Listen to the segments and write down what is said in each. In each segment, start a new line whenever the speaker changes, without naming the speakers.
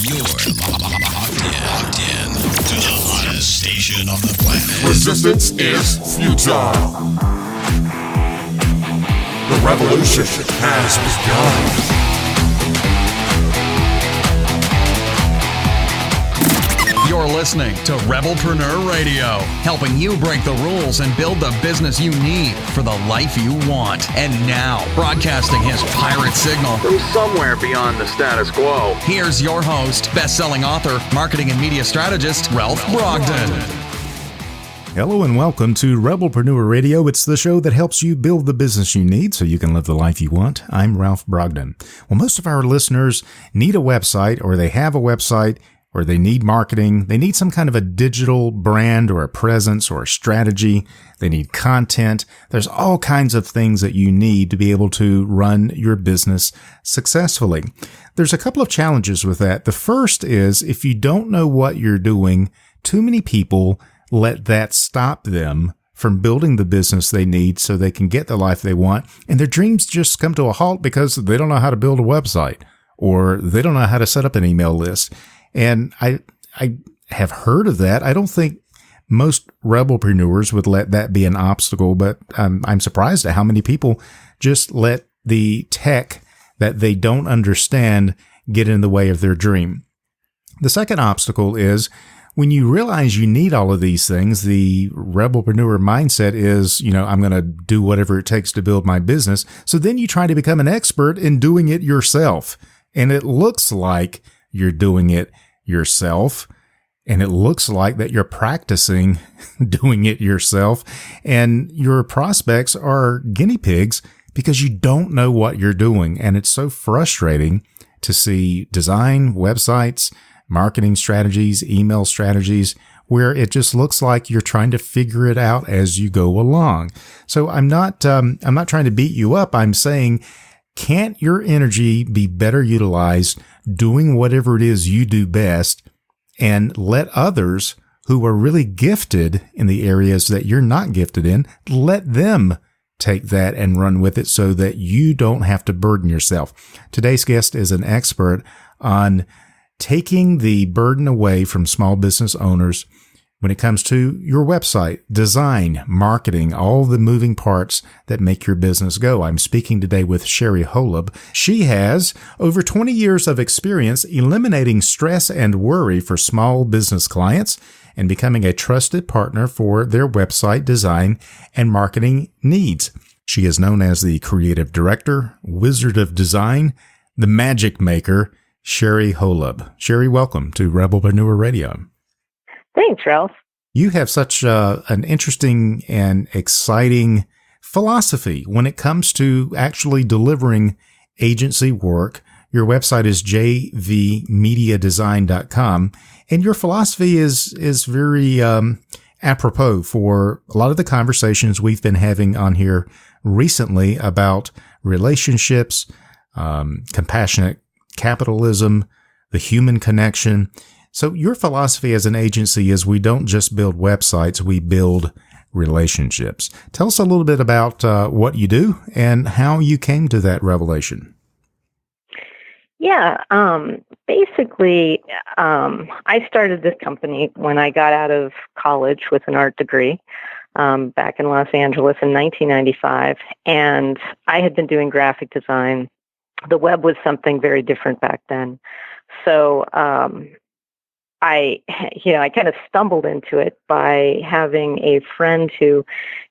You're locked in to the hottest station on the planet.
Resistance is futile. The revolution has begun.
You're listening to Rebelpreneur Radio, helping you break the rules and build the business you need for the life you want. And now, broadcasting his pirate signal
from somewhere beyond the status quo,
here's your host, best-selling author, marketing and media strategist, Ralph Brogden.
Hello and welcome to Rebelpreneur Radio. It's the show that helps you build the business you need so you can live the life you want. I'm Ralph Brogden. Well, most of our listeners need a website, or they have a website, or they need marketing. They need some kind of a digital brand or a presence or a strategy. They need content. There's all kinds of things that you need to be able to run your business successfully. There's a couple of challenges with that. The first is if you don't know what you're doing, too many people let that stop them from building the business they need so they can get the life they want. And their dreams just come to a halt because they don't know how to build a website, or they don't know how to set up an email list. And I have heard of that. I don't think most rebelpreneurs would let that be an obstacle, but I'm surprised at how many people just let the tech that they don't understand get in the way of their dream. The second obstacle is when you realize you need all of these things, the rebelpreneur mindset is, I'm going to do whatever it takes to build my business. So then you try to become an expert in doing it yourself. And it looks like you're doing it yourself, and it looks like that you're practicing doing it yourself, and your prospects are guinea pigs because you don't know what you're doing. And it's so frustrating to see design, websites, marketing strategies, email strategies, where it just looks like you're trying to figure it out as you go along. So I'm not trying to beat you up. I'm saying, can't your energy be better utilized doing whatever it is you do best, and let others who are really gifted in the areas that you're not gifted in, let them take that and run with it so that you don't have to burden yourself. Today's guest is an expert on taking the burden away from small business owners when it comes to your website, design, marketing, all the moving parts that make your business go. I'm speaking today with Sherry Holub. She has over 20 years of experience eliminating stress and worry for small business clients and becoming a trusted partner for their website design and marketing needs. She is known as the creative director, wizard of design, the magic maker, Sherry Holub. Sherry, welcome to Rebelpreneur Radio.
Thanks, Ralph. You
have such an interesting and exciting philosophy when it comes to actually delivering agency work. Your website is jvmediadesign.com, and your philosophy is very apropos for a lot of the conversations we've been having on here recently about relationships, compassionate capitalism, the human connection. So your philosophy as an agency is we don't just build websites, we build relationships. Tell us a little bit about what you do and how you came to that revelation.
Yeah, basically, I started this company when I got out of college with an art degree back in Los Angeles in 1995, and I had been doing graphic design. The web was something very different back then. So I kind of stumbled into it by having a friend who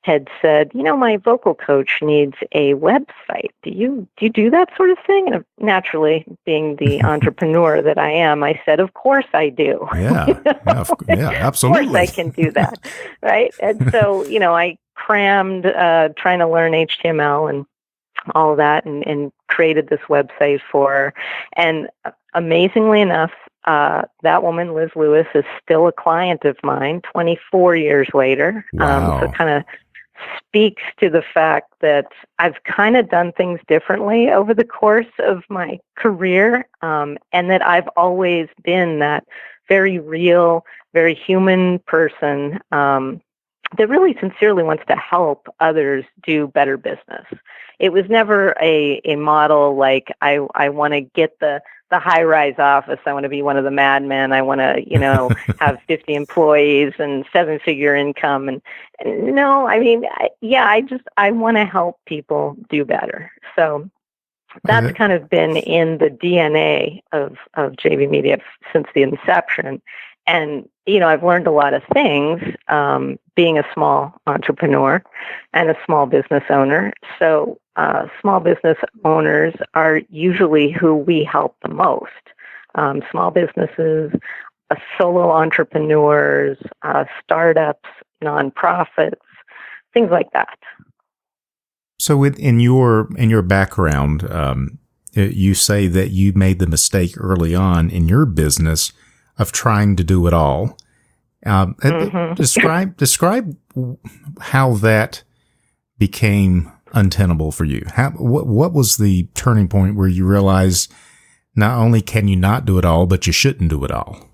had said, my vocal coach needs a website. Do you do that sort of thing? And naturally, being the entrepreneur that I am, I said, of course I do.
Yeah, absolutely.
Of course I can do that, right? And so, I crammed trying to learn HTML and all of that and created this website for her. And amazingly enough, that woman, Liz Lewis, is still a client of mine 24 years later.
Wow.
So it kind of speaks to the fact that I've kind of done things differently over the course of my career, and that I've always been that very real, very human person that really sincerely wants to help others do better business. It was never a model like I want to get the high-rise office. I want to be one of the madmen. I want to, have 50 employees and 7-figure income. And no, I mean, I want to help people do better. So that's kind of been in the DNA of JV Media since the inception. And, I've learned a lot of things being a small entrepreneur and a small business owner. So small business owners are usually who we help the most. Small businesses, solo entrepreneurs, startups, nonprofits, things like that.
So in your background, you say that you made the mistake early on in your business of trying to do it all. Describe how that became untenable for you. What was the turning point where you realized not only can you not do it all, but you shouldn't do it all?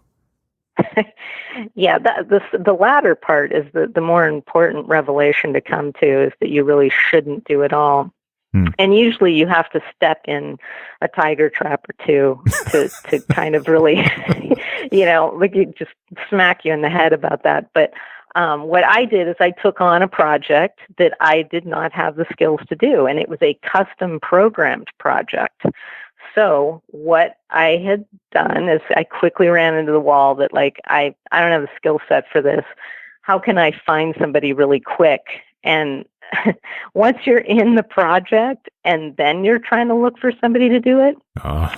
Yeah, the latter part is the more important revelation to come to, is that you really shouldn't do it all. And usually you have to step in a tiger trap or two to kind of really, like you just smack you in the head about that. But what I did is I took on a project that I did not have the skills to do, and it was a custom programmed project. So what I had done is I quickly ran into the wall that, like, I don't have the skill set for this. How can I find somebody really quick? And once you're in the project and then you're trying to look for somebody to do it,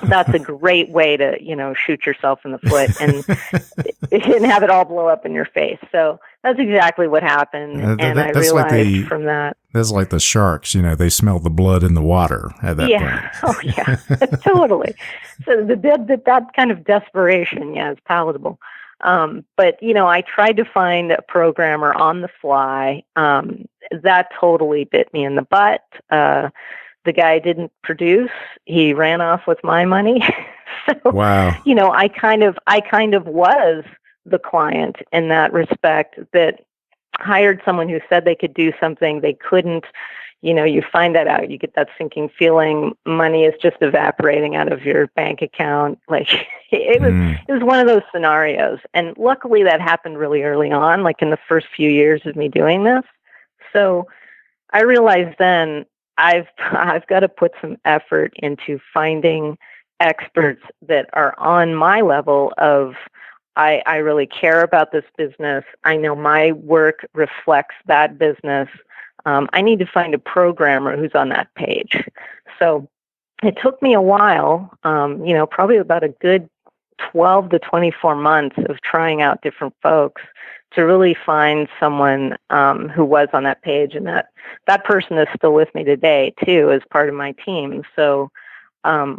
that's a great way to, shoot yourself in the foot and have it all blow up in your face. So that's exactly what happened. And I realized from that.
That's like the sharks, they smell the blood in the water at that point.
Oh, yeah, totally. So that kind of desperation, is palatable. But, I tried to find a programmer on the fly. That totally bit me in the butt. The guy didn't produce. He ran off with my money. So,
wow.
I kind of was the client in that respect, that hired someone who said they could do something they couldn't. You find that out. You get that sinking feeling. Money is just evaporating out of your bank account. Like it was one of those scenarios. And luckily that happened really early on, like in the first few years of me doing this. So I realized then I've got to put some effort into finding experts that are on my level of, I really care about this business. I know my work reflects that business. I need to find a programmer who's on that page. So it took me a while, probably about a good 12 to 24 months of trying out different folks to really find someone who was on that page. And that person is still with me today, too, as part of my team. So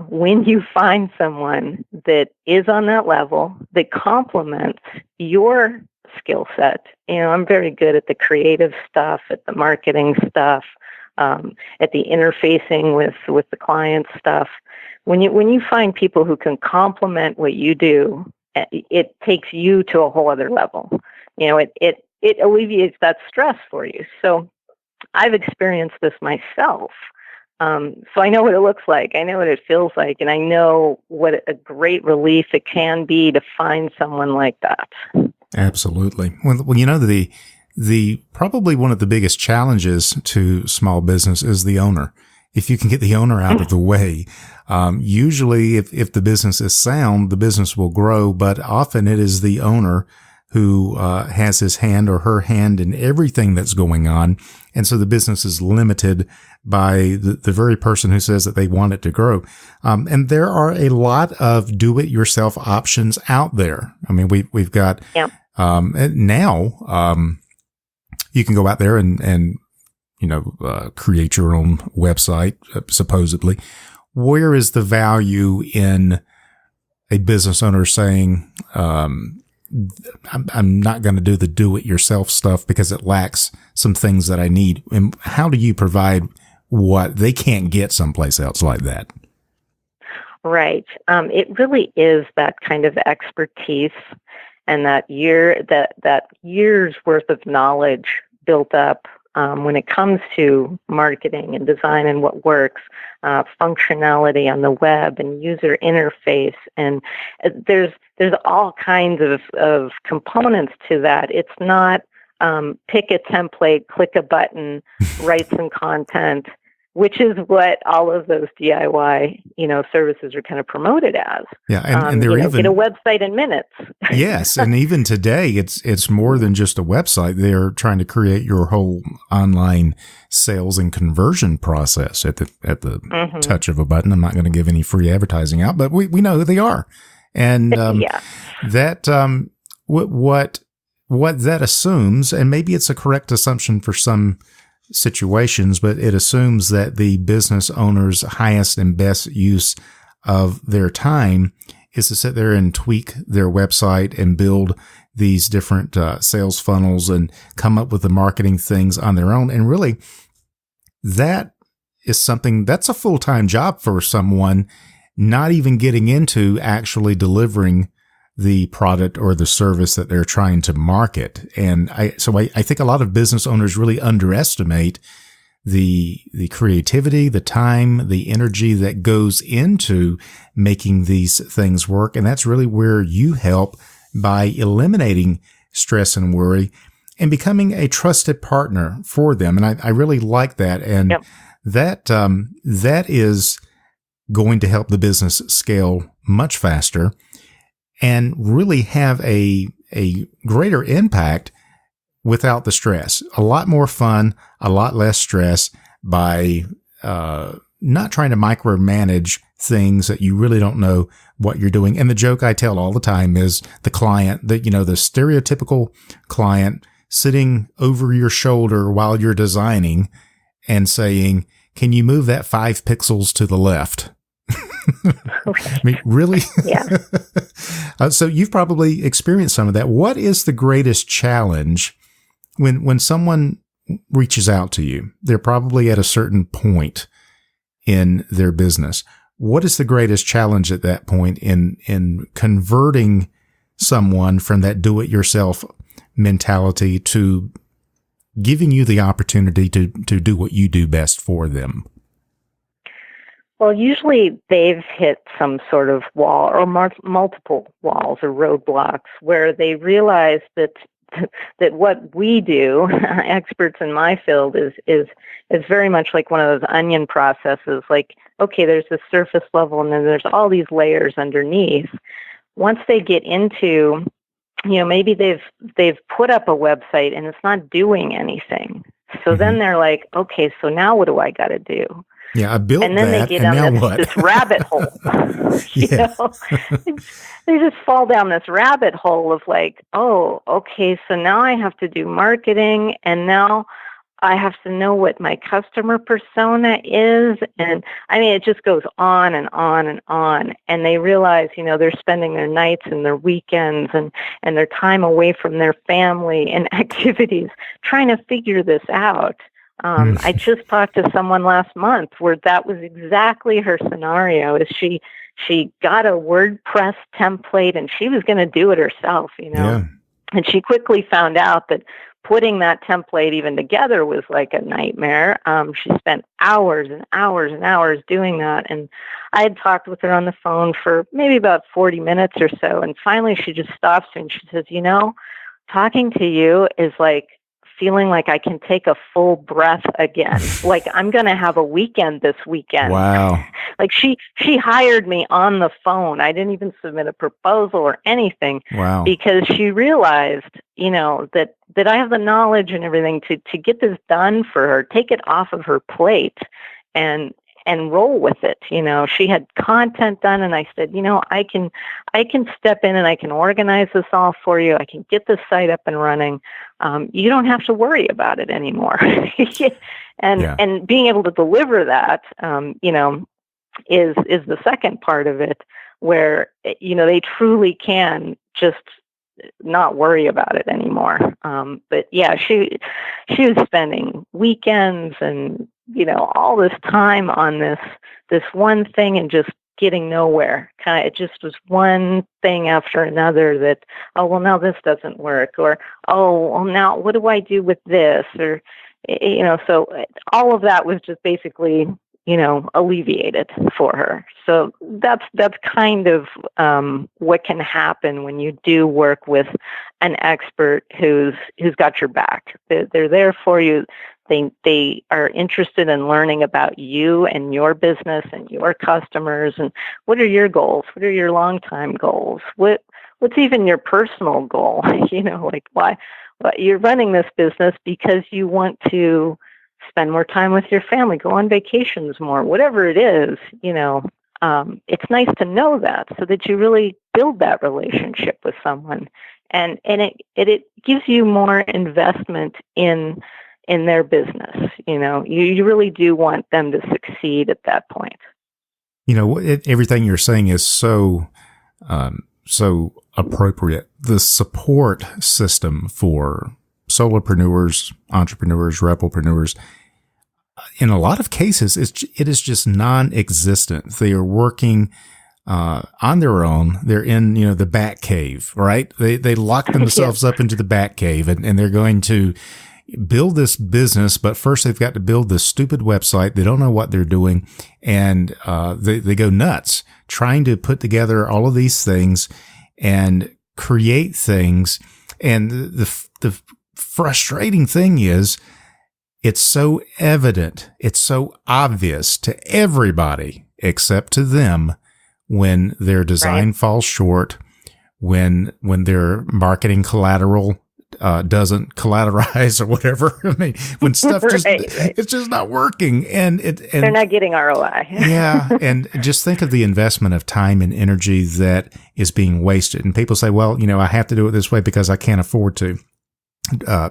when you find someone that is on that level, that complements your skill set. I'm very good at the creative stuff, at the marketing stuff, at the interfacing with the client stuff. When you find people who can complement what you do, it takes you to a whole other level. It alleviates that stress for you. So I've experienced this myself. So I know what it looks like. I know what it feels like. And I know what a great relief it can be to find someone like that.
Absolutely. Well, the probably one of the biggest challenges to small business is the owner. If you can get the owner out of the way, usually if the business is sound, the business will grow, but often it is the owner who has his hand or her hand in everything that's going on. And so the business is limited by the very person who says that they want it to grow. And there are a lot of do-it-yourself options out there. I mean, we've got, now, you can go out there and create your own website, supposedly. Where is the value in a business owner saying, I'm not going to do the do-it-yourself stuff because it lacks some things that I need? And how do you provide what they can't get someplace else like that?
Right. It really is that kind of expertise and that year's worth of knowledge built up when it comes to marketing and design and what works, functionality on the web and user interface. And there's all kinds of components to that. It's not pick a template, click a button, write some content, which is what all of those DIY, services are kind of promoted as.
Yeah, and they're even
get a website in minutes.
Yes, and even today, it's more than just a website. They're trying to create your whole online sales and conversion process at the touch of a button. I'm not going to give any free advertising out, but we know who they are, and that what that assumes, and maybe it's a correct assumption for some situations, but it assumes that the business owner's highest and best use of their time is to sit there and tweak their website and build these different sales funnels and come up with the marketing things on their own. And really, that is something that's a full-time job for someone not even getting into actually delivering the product or the service that they're trying to market. And I think a lot of business owners really underestimate the creativity, the time, the energy that goes into making these things work. And that's really where you help by eliminating stress and worry and becoming a trusted partner for them. And I really like that. And that is going to help the business scale much faster and really have a greater impact without the stress. A lot more fun, a lot less stress by not trying to micromanage things that you really don't know what you're doing. And the joke I tell all the time is the client, the stereotypical client sitting over your shoulder while you're designing and saying, "Can you move that 5 pixels to the left?" I mean, really?
Yeah.
So you've probably experienced some of that. What is the greatest challenge when someone reaches out to you? They're probably at a certain point in their business. What is the greatest challenge at that point in converting someone from that do-it-yourself mentality to giving you the opportunity to do what you do best for them?
Well, usually they've hit some sort of wall or multiple walls or roadblocks where they realize that what we do, experts in my field, is very much like one of those onion processes. Like, okay, there's the surface level, and then there's all these layers underneath. Once they get into, maybe they've put up a website and it's not doing anything. So then they're like, okay, so now what do I got to do?
Yeah, I built
and then
that,
they get
and
on this rabbit hole.
Yeah.
They just fall down this rabbit hole of like, oh, okay, so now I have to do marketing, and now I have to know what my customer persona is. And I mean, it just goes on and on and on. And they realize, they're spending their nights and their weekends and their time away from their family and activities trying to figure this out. I just talked to someone last month where that was exactly her scenario. Is she got a WordPress template and she was going to do it herself,
Yeah.
And she quickly found out that putting that template even together was like a nightmare. She spent hours and hours and hours doing that. And I had talked with her on the phone for maybe about 40 minutes or so. And finally she just stops and she says, talking to you is like feeling like I can take a full breath again. Like I'm going to have a weekend this weekend.
Wow.
Like she hired me on the phone. I didn't even submit a proposal or anything.
Wow.
Because she realized, that I have the knowledge and everything to get this done for her, take it off of her plate and roll with it. She had content done and I said, I can step in and I can organize this all for you. I can get the site up and running. You don't have to worry about it anymore. And being able to deliver that, is the second part of it where, they truly can just not worry about it anymore. But yeah, she was spending weekends and, all this time on this one thing and just getting nowhere. It just was one thing after another that, oh, well, now this doesn't work, or, oh, well, now what do I do with this? Or, So all of that was just basically, alleviated for her. So that's kind of what can happen when you do work with an expert who's got your back. They're there for you. They are interested in learning about you and your business and your customers, and what are your goals? What are your long-time goals? What's even your personal goal? Like why you're running this business because you want to spend more time with your family, go on vacations more, whatever it is, it's nice to know that so that you really build that relationship with someone, and it gives you more investment in their business. You really do want them to succeed at that point.
Everything you're saying is so appropriate. The support system for solopreneurs, entrepreneurs, rebelpreneurs, in a lot of cases, it is just non-existent. They are working on their own. They're in, the bat cave, right? They lock themselves up into the bat cave, and they're going to build this business, but first they've got to build this stupid website. They don't know what they're doing, and they go nuts trying to put together all of these things and create things. And the frustrating thing is, it's so evident, it's so obvious to everybody except to them when their design falls short, when their marketing collateral doesn't collateralize or whatever. I mean, when stuff it's just not working, and
they're not getting ROI.
Yeah, and just think of the investment of time and energy that is being wasted. And people say, well, I have to do it this way because I can't afford to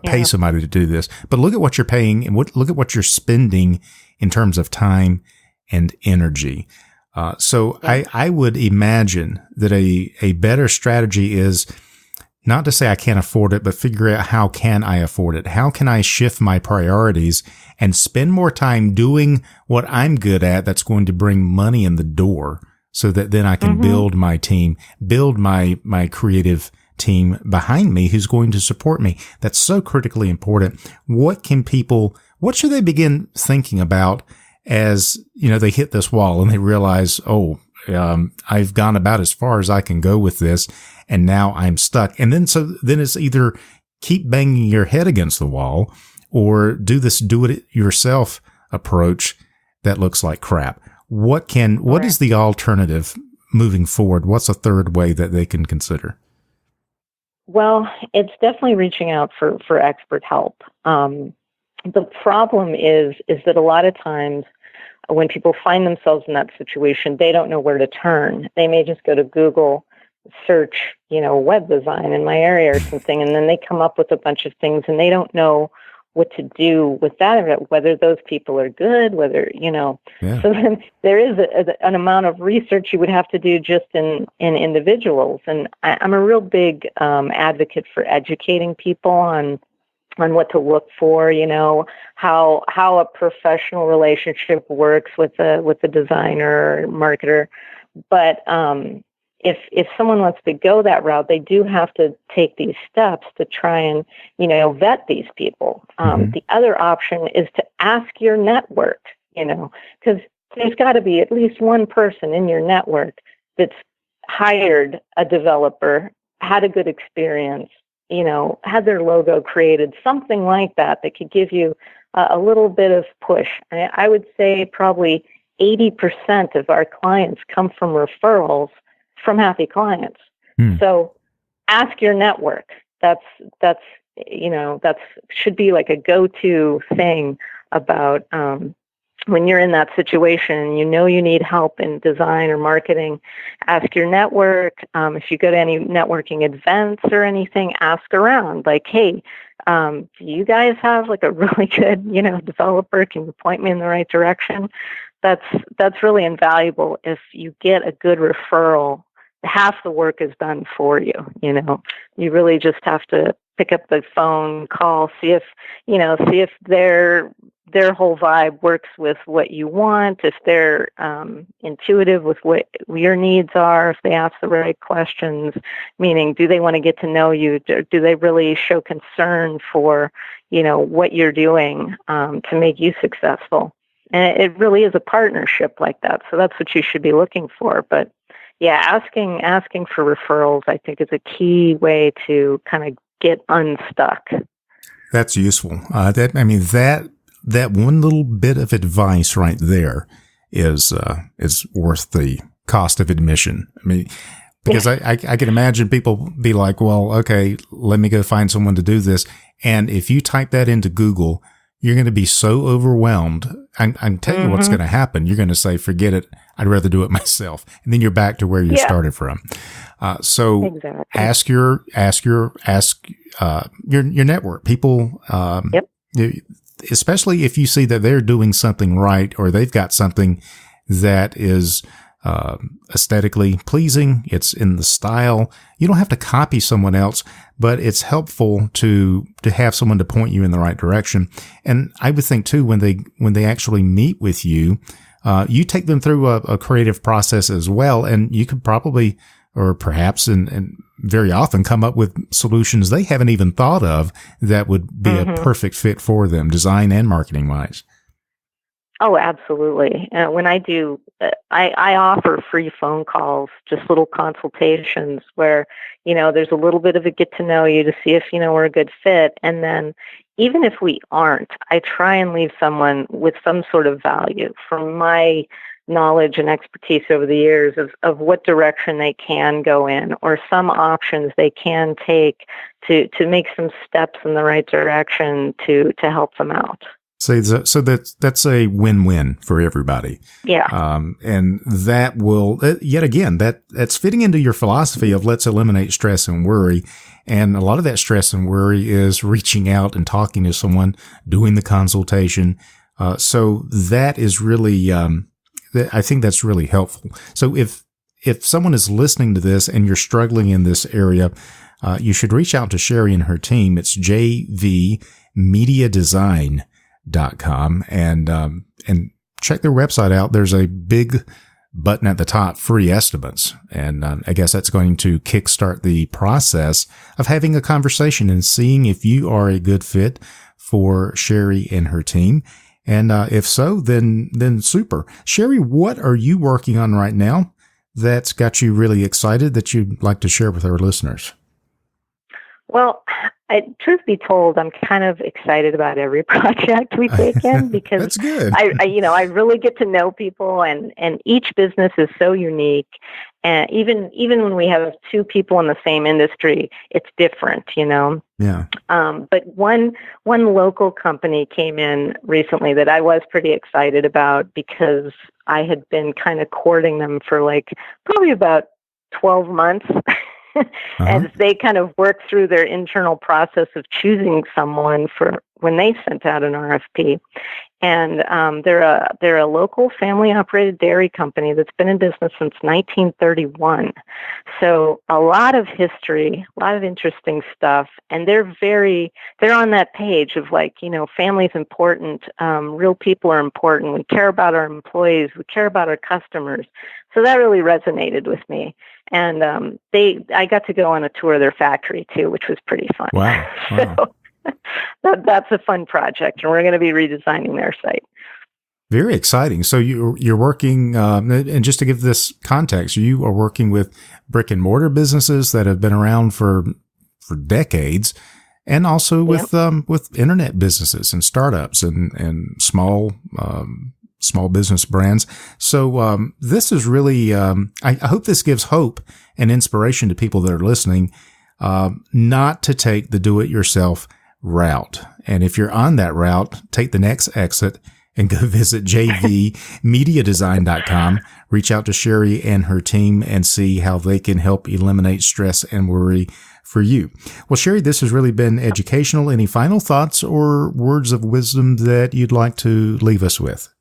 pay somebody to do this. But look at what you're paying, and look at what you're spending in terms of time and energy. I would imagine that a better strategy is not to say I can't afford it, but figure out how can I afford it? How can I shift my priorities and spend more time doing what I'm good at that's going to bring money in the door, so that then I can build my team, build my creative team behind me who's going to support me. That's so critically important. What should they begin thinking about as, they hit this wall and they realize, I've gone about as far as I can go with this, and now I'm stuck. And then it's either keep banging your head against the wall or do it yourself approach that looks like crap. What is the alternative moving forward? What's a third way that they can consider?
Well, it's definitely reaching out for expert help. The problem is that a lot of times when people find themselves in that situation, they don't know where to turn. They may just go to Google, search, web design in my area or something, and then they come up with a bunch of things, and they don't know what to do with that, whether those people are good, whether, So then there is an amount of research you would have to do just in individuals. And I'm a real big advocate for educating people on what to look for, how a professional relationship works with a designer or marketer. But if someone wants to go that route, they do have to take these steps to try and, vet these people. The other option is to ask your network, because there's got to be at least one person in your network that's hired a developer, had a good experience, had their logo created, something like that could give you a little bit of push. I would say probably 80% of our clients come from referrals from happy clients. So ask your network. That's should be like a go-to thing about when you're in that situation, you need help in design or marketing. Ask your network. If you go to any networking events or anything, ask around. Like, hey, do you guys have like a really good, developer? Can you point me in the right direction? That's really invaluable if you get a good referral half the work is done for you. You really just have to pick up the phone, call, see if their whole vibe works with what you want, if they're intuitive with what your needs are, if they ask the right questions, meaning do they want to get to know you? Do they really show concern for, what you're doing to make you successful? And it really is a partnership like that. So that's what you should be looking for. But yeah, asking for referrals, I think, is a key way to kind of get unstuck. That's
useful. That one little bit of advice right there is worth the cost of admission. Because I can imagine people be like, well, okay, let me go find someone to do this. And if you type that into Google, you're going to be so overwhelmed. I'm telling you what's going to happen. You're going to say, forget it. I'd rather do it myself. And then you're back to where you started from. So exactly. ask your network people, especially if you see that they're doing something right or they've got something that is aesthetically pleasing. It's in the style. You don't have to copy someone else, but it's helpful to have someone to point you in the right direction. And I would think too, when they actually meet with you, you take them through a creative process as well. And you could probably, or perhaps, and very often come up with solutions they haven't even thought of that would be a perfect fit for them, design and marketing wise.
Oh, absolutely. When I do, I offer free phone calls, just little consultations where, there's a little bit of a get to know you to see if, we're a good fit. And then even if we aren't, I try and leave someone with some sort of value from my knowledge and expertise over the years of what direction they can go in or some options they can take to make some steps in the right direction to help them out.
So that's a win-win for everybody.
Yeah.
And that will, yet again, that's fitting into your philosophy of let's eliminate stress and worry. And a lot of that stress and worry is reaching out and talking to someone, doing the consultation. So that is really, I think that's really helpful. So if someone is listening to this and you're struggling in this area, you should reach out to Sherry and her team. It's jvmediadesign.com and check their website out. There's a big button at the top, free estimates. And I guess that's going to kickstart the process of having a conversation and seeing if you are a good fit for Sherry and her team. And if so, then super. Sherry, what are you working on right now that's got you really excited that you'd like to share with our listeners?
Well, truth be told, I'm kind of excited about every project we take in because
that's good.
I really get to know people, and each business is so unique. And even when we have two people in the same industry, it's different,
Yeah.
But one local company came in recently that I was pretty excited about because I had been kind of courting them for probably about 12 months. As they kind of work through their internal process of choosing someone for when they sent out an RFP. And they're a local family-operated dairy company that's been in business since 1931. So a lot of history, a lot of interesting stuff. And they're on that page of family's important, real people are important. We care about our employees. We care about our customers. So that really resonated with me. And I got to go on a tour of their factory too, which was pretty fun.
Wow.
So that's a fun project, and we're going to be redesigning their site.
Very exciting. So you're working, and just to give this context, you are working with brick and mortar businesses that have been around for decades, and also with internet businesses and startups and small business brands. So this is really, I hope this gives hope and inspiration to people that are listening, not to take the do-it-yourself route. And if you're on that route, take the next exit and go visit jvmediadesign.com. Reach out to Sherry and her team and see how they can help eliminate stress and worry for you. Well, Sherry, this has really been educational. Any final thoughts or words of wisdom that you'd like to leave us with?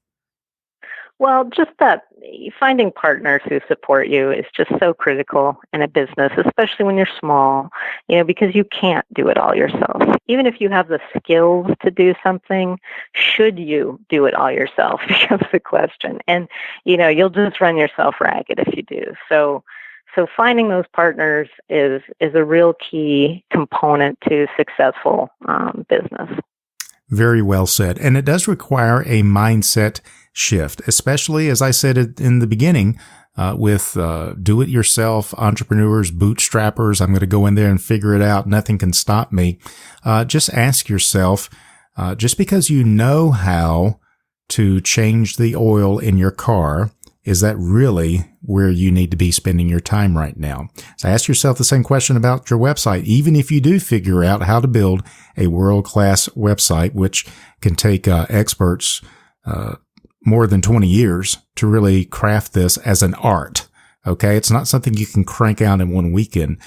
Well, just that, finding partners who support you is just so critical in a business, especially when you're small, because you can't do it all yourself. Even if you have the skills to do something, should you do it all yourself becomes the question. And, you'll just run yourself ragged if you do. So finding those partners is a real key component to successful business.
Very well said. And it does require a mindset shift, especially, as I said in the beginning, with do-it-yourself entrepreneurs, bootstrappers. I'm going to go in there and figure it out. Nothing can stop me. Just ask yourself, just because you know how to change the oil in your car, is that really where you need to be spending your time right now? So ask yourself the same question about your website. Even if you do figure out how to build a world-class website, which can take experts more than 20 years to really craft this as an art. Okay. It's not something you can crank out in one weekend.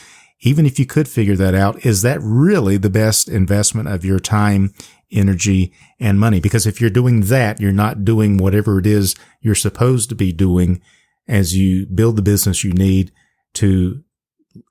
Even if you could figure that out, is that really the best investment of your time, energy, and money? Because if you're doing that, you're not doing whatever it is you're supposed to be doing as you build the business you need to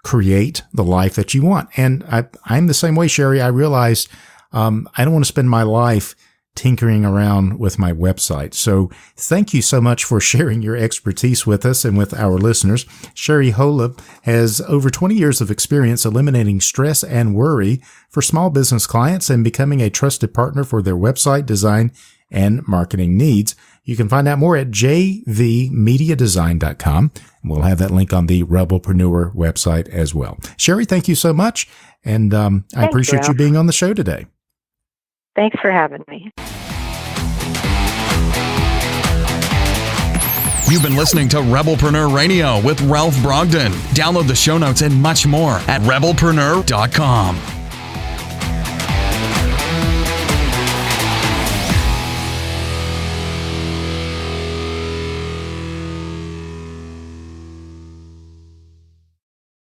create the life that you want. And I'm the same way, Sherry. I realized I don't want to spend my life tinkering around with my website. So thank you so much for sharing your expertise with us and with our listeners. Sherry Holub has over 20 years of experience eliminating stress and worry for small business clients and becoming a trusted partner for their website design and marketing needs. You can find out more at jvmediadesign.com. We'll have that link on the Rebelpreneur website as well. Sherry, thank you so much. And I appreciate you being on the show today.
Thanks for having me.
You've been listening to Rebelpreneur Radio with Ralph Brogden. Download the show notes and much more at rebelpreneur.com.